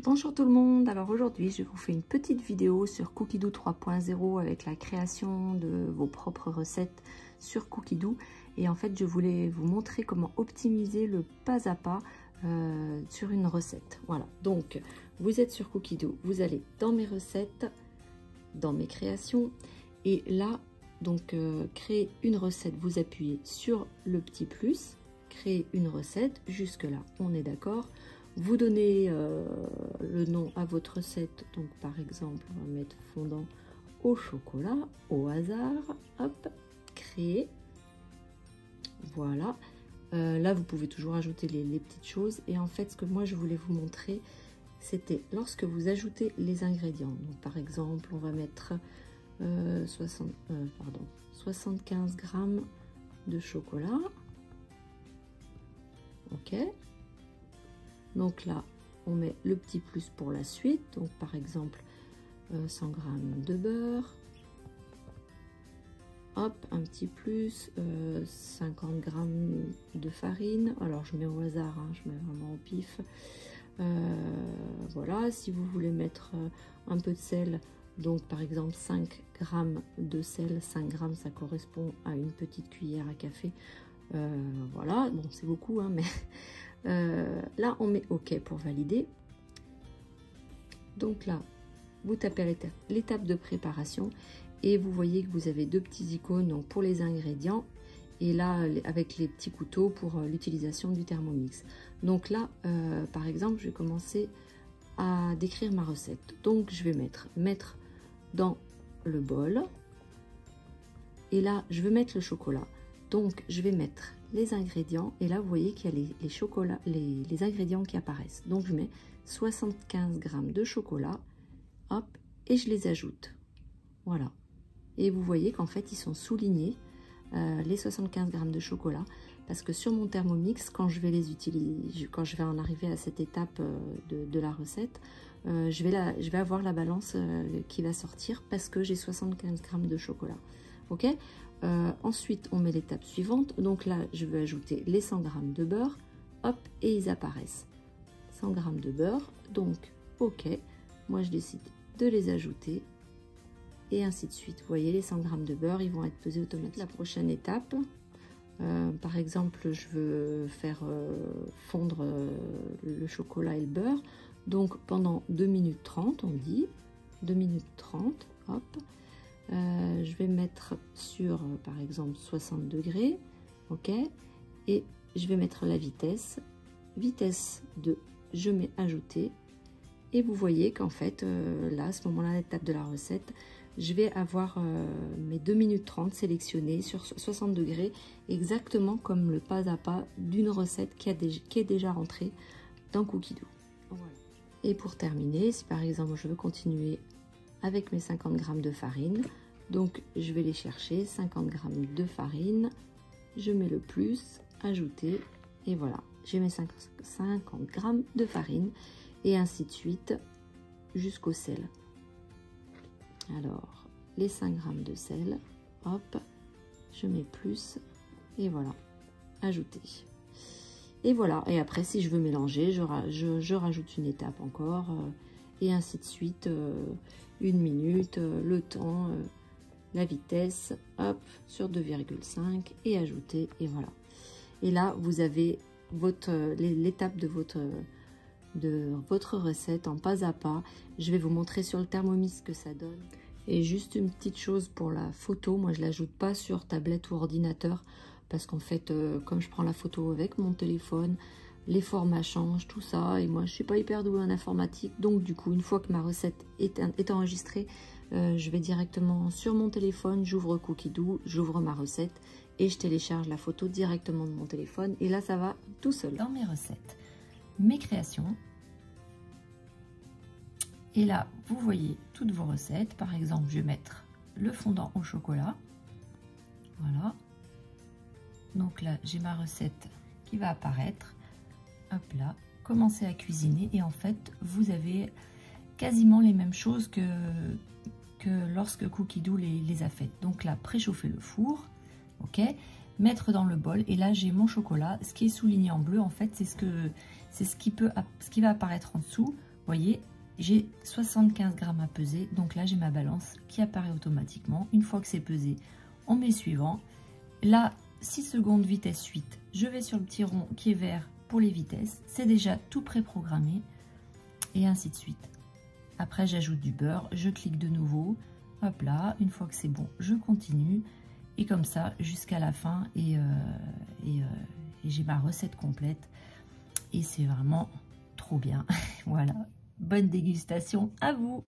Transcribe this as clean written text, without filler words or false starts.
Bonjour tout le monde, alors aujourd'hui je vous fais une petite vidéo sur Cookidoo 3.0 avec la création de vos propres recettes sur Cookidoo, et en fait je voulais vous montrer comment optimiser le pas à pas sur une recette. Voilà, donc vous êtes sur Cookidoo, vous allez dans mes recettes, dans mes créations, et là donc créer une recette, vous appuyez sur le petit plus, créer une recette, jusque là on est d'accord. Vous donnez le nom à votre recette, donc par exemple on va mettre fondant au chocolat au hasard, hop, créer, voilà. Là vous pouvez toujours ajouter les petites choses, et en fait ce que moi je voulais vous montrer c'était lorsque vous ajoutez les ingrédients. Donc par exemple on va mettre 75 grammes de chocolat, ok. Donc là, on met le petit plus pour la suite. Donc par exemple, 100 g de beurre. Hop, un petit plus, 50 g de farine. Alors je mets au hasard, hein, je mets vraiment au pif. Voilà, si vous voulez mettre un peu de sel, donc par exemple 5 g de sel, 5 g ça correspond à une petite cuillère à café. Voilà, bon c'est beaucoup, hein, mais là on met OK pour valider. Donc là vous tapez l'étape de préparation et vous voyez que vous avez deux petits icônes donc pour les ingrédients, et là avec les petits couteaux pour l'utilisation du Thermomix. Donc là par exemple je vais commencer à décrire ma recette. Donc je vais mettre dans le bol, et là je vais mettre le chocolat. Donc je vais mettre les ingrédients, et là vous voyez qu'il y a les chocolats, les ingrédients qui apparaissent. Donc je mets 75 g de chocolat, hop, et je les ajoute. Voilà. Et vous voyez qu'en fait ils sont soulignés, les 75 g de chocolat, parce que sur mon Thermomix, quand je vais les utiliser, quand je vais en arriver à cette étape de la recette, je vais avoir la balance qui va sortir, parce que j'ai 75 g de chocolat. Ok. Ensuite on met l'étape suivante, donc là je vais ajouter les 100 g de beurre, hop, et ils apparaissent 100 g de beurre. Donc ok, moi je décide de les ajouter, et ainsi de suite. Vous voyez, les 100 g de beurre ils vont être pesés automatiquement. La prochaine étape, par exemple je veux faire fondre le chocolat et le beurre, donc pendant 2 minutes 30, on dit 2 minutes 30, hop. Je vais mettre sur par exemple 60 degrés, ok, et je vais mettre la vitesse 2, je mets ajouter, et vous voyez qu'en fait là à ce moment là, l'étape de la recette, je vais avoir mes 2 minutes 30 sélectionnées sur 60 degrés, exactement comme le pas à pas d'une recette qui est déjà rentrée dans Cookidoo. Voilà. Et pour terminer, si par exemple je veux continuer avec mes 50 g de farine, donc je vais les chercher, 50 g de farine, je mets le plus, ajouter, et voilà, j'ai mes 50 g de farine, et ainsi de suite jusqu'au sel. Alors les 5 g de sel, hop, je mets plus, et voilà, ajouter. Et voilà, et après si je veux mélanger, je rajoute une étape encore, et ainsi de suite, 1 minute, le temps, la vitesse, hop, sur 2,5, et ajouter, et voilà. Et là vous avez l'étape de votre recette en pas à pas. Je vais vous montrer sur le Thermomix ce que ça donne. Et juste une petite chose pour la photo, moi je l'ajoute pas sur tablette ou ordinateur, parce qu'en fait comme je prends la photo avec mon téléphone, les formats changent, tout ça, et moi je suis pas hyper douée en informatique, donc du coup une fois que ma recette est enregistrée, je vais directement sur mon téléphone, j'ouvre Cookidoo, j'ouvre ma recette, et je télécharge la photo directement de mon téléphone, et là ça va tout seul. Dans mes recettes, mes créations, et là vous voyez toutes vos recettes. Par exemple je vais mettre le fondant au chocolat, voilà, donc là j'ai ma recette qui va apparaître, hop là, commencer à cuisiner, et en fait vous avez quasiment les mêmes choses que lorsque Cookidoo les a faites. Donc là, préchauffer le four, ok, mettre dans le bol, et là j'ai mon chocolat. Ce qui est souligné en bleu, en fait, c'est ce qui va apparaître en dessous. Vous voyez, j'ai 75 grammes à peser. Donc là, j'ai ma balance qui apparaît automatiquement. Une fois que c'est pesé, on met suivant. Là, 6 secondes vitesse 8. Je vais sur le petit rond qui est vert pour les vitesses. C'est déjà tout préprogrammé. Et ainsi de suite. Après, j'ajoute du beurre. Je clique de nouveau. Hop là, une fois que c'est bon, je continue. Et comme ça, jusqu'à la fin. Et j'ai ma recette complète. Et c'est vraiment trop bien. Voilà. Bonne dégustation à vous!